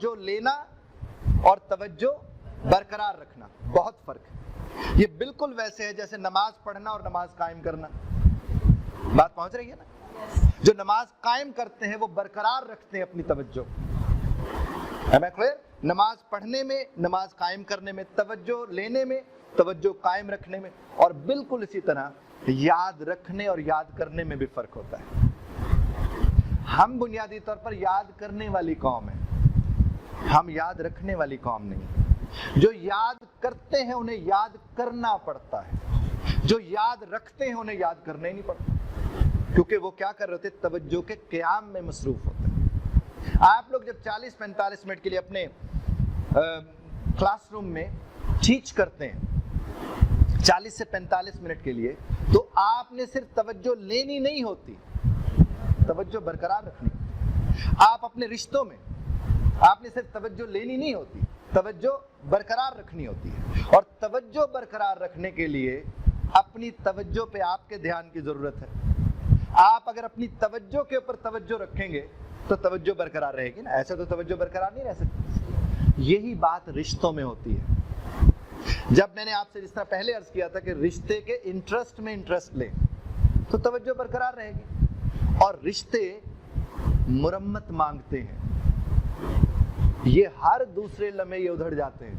توجہ لینا اور توجہ برقرار رکھنا بہت فرق ہے۔ یہ بالکل ویسے ہے جیسے نماز پڑھنا اور نماز قائم کرنا۔ بات پہنچ رہی ہے نا؟ جو نماز قائم کرتے ہیں وہ برقرار رکھتے ہیں اپنی توجہ۔ Am I clear؟ نماز پڑھنے میں، نماز قائم کرنے میں، توجہ لینے میں، توجہ قائم رکھنے میں، اور بالکل اسی طرح یاد رکھنے اور یاد کرنے میں بھی فرق ہوتا ہے۔ ہم بنیادی طور پر یاد کرنے والی قوم ہیں، ہم یاد رکھنے والی قوم نہیں۔ جو یاد کرتے ہیں انہیں یاد کرنا پڑتا ہے، جو یاد رکھتے ہیں انہیں یاد کرنا ہی نہیں پڑتا، کیونکہ وہ کیا کر رہے ہوتے؟ توجہ کے قیام میں مصروف ہوتے ہیں۔ آپ لوگ جب 40-45 منٹ کے لیے اپنے کلاس روم میں ٹیچ کرتے ہیں 40 سے 45 منٹ کے لیے، تو آپ نے صرف توجہ لینی نہیں ہوتی، توجہ برقرار رکھنی۔ آپ اپنے رشتوں میں آپ نے صرف توجہ لینی نہیں ہوتی، توجہ برقرار رکھنی ہوتی ہے۔ اور توجہ برقرار رکھنے کے لیے اپنی توجہ پہ آپ کے دھیان کی ضرورت ہے۔ آپ اگر اپنی توجہ کے اوپر توجہ رکھیں گے تو توجہ برقرار رہے گی نا، ایسے تو توجہ برقرار نہیں رہ سکتی۔ یہی بات رشتوں میں ہوتی ہے۔ جب میں نے آپ سے جس طرح پہلے عرض کیا تھا کہ رشتے کے انٹرسٹ میں انٹرسٹ لیں تو توجہ برقرار رہے گی، اور رشتے مرمت مانگتے ہیں، یہ ہر دوسرے لمحے یہ ادھڑ جاتے ہیں،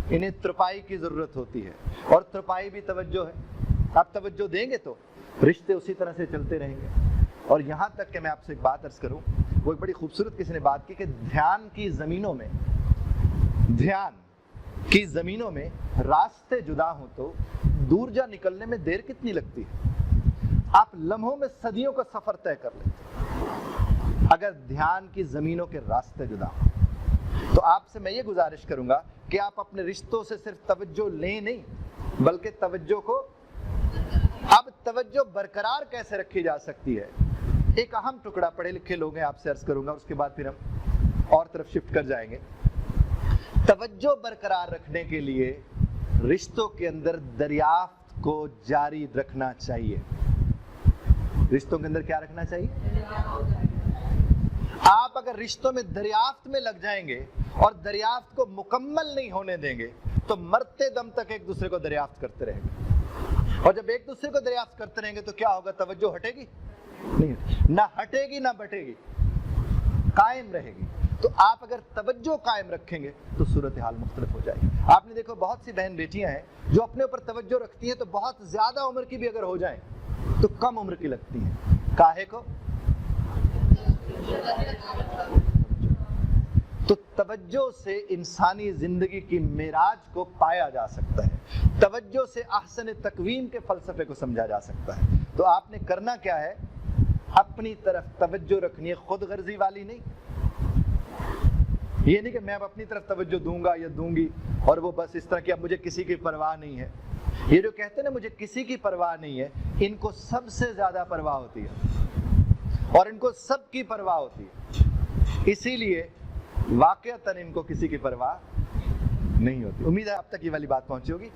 انہیں ترپائی کی ضرورت ہوتی ہے، اور ترپائی بھی توجہ ہے۔ آپ توجہ دیں گے تو رشتے اسی طرح سے چلتے رہیں گے۔ اور یہاں تک کہ میں آپ سے ایک بات عرض کروں، وہ ایک بڑی خوبصورت کسی نے بات کی کہ دھیان کی زمینوں میں راستے جدا ہوں تو دور جا نکلنے میں دیر کتنی لگتی ہے؟ آپ لمحوں میں صدیوں کا سفر طے کر لیتے۔ اگر دھیان کی زمینوں کے راستے جدا ہوں تو آپ سے میں یہ گزارش کروں گا کہ آپ اپنے رشتوں سے صرف توجہ لیں نہیں، بلکہ توجہ کو، اب توجہ برقرار کیسے رکھی جا سکتی ہے؟ ایک اہم ٹکڑا پڑھے لکھے لوگ ہیں، آپ سے عرض کروں گا، اس کے بعد پھر ہم اور طرف شفٹ کر جائیں گے۔ توجہ برقرار رکھنے کے لیے رشتوں کے اندر دریافت کو جاری رکھنا چاہیے۔ رشتوں کے اندر کیا رکھنا چاہیے؟ آپ اگر رشتوں میں دریافت میں لگ جائیں گے اور دریافت کو مکمل نہیں ہونے دیں گے تو مرتے دم تک ایک دوسرے کو دریافت کرتے رہیں گے، اور جب ایک دوسرے کو دریافت کرتے رہیں گے تو کیا ہوگا؟ توجہ ہٹے گی نہیں، نہ ہٹے گی نہ بٹے گی، قائم رہے گی۔ تو آپ اگر توجہ قائم رکھیں گے تو صورتحال مختلف ہو جائے گی۔ آپ نے دیکھو بہت سی بہن بیٹیاں ہیں جو اپنے اوپر توجہ رکھتی ہیں تو بہت زیادہ عمر کی بھی اگر ہو جائیں تو کم عمر کی لگتی ہیں۔ کاہے کو؟ تو توجہ سے انسانی زندگی کی معراج کو پایا جا سکتا ہے، توجہ سے احسن تقویم کے فلسفے کو سمجھا جا سکتا ہے۔ تو آپ نے کرنا کیا ہے؟ اپنی طرف توجہ رکھنی ہے، خود غرضی والی نہیں۔ یہ نہیں کہ میں اب اپنی طرف توجہ دوں گا یا دوں گی اور وہ بس اس طرح کہ اب مجھے کسی کی پرواہ نہیں ہے۔ یہ جو کہتے ہیں نا مجھے کسی کی پرواہ نہیں ہے، ان کو سب سے زیادہ پرواہ ہوتی ہے، اور ان کو سب کی پرواہ ہوتی ہے، اسی لیے واقعتاً ان کو کسی کی پرواہ نہیں ہوتی۔ امید ہے اب تک یہ والی بات پہنچی ہوگی۔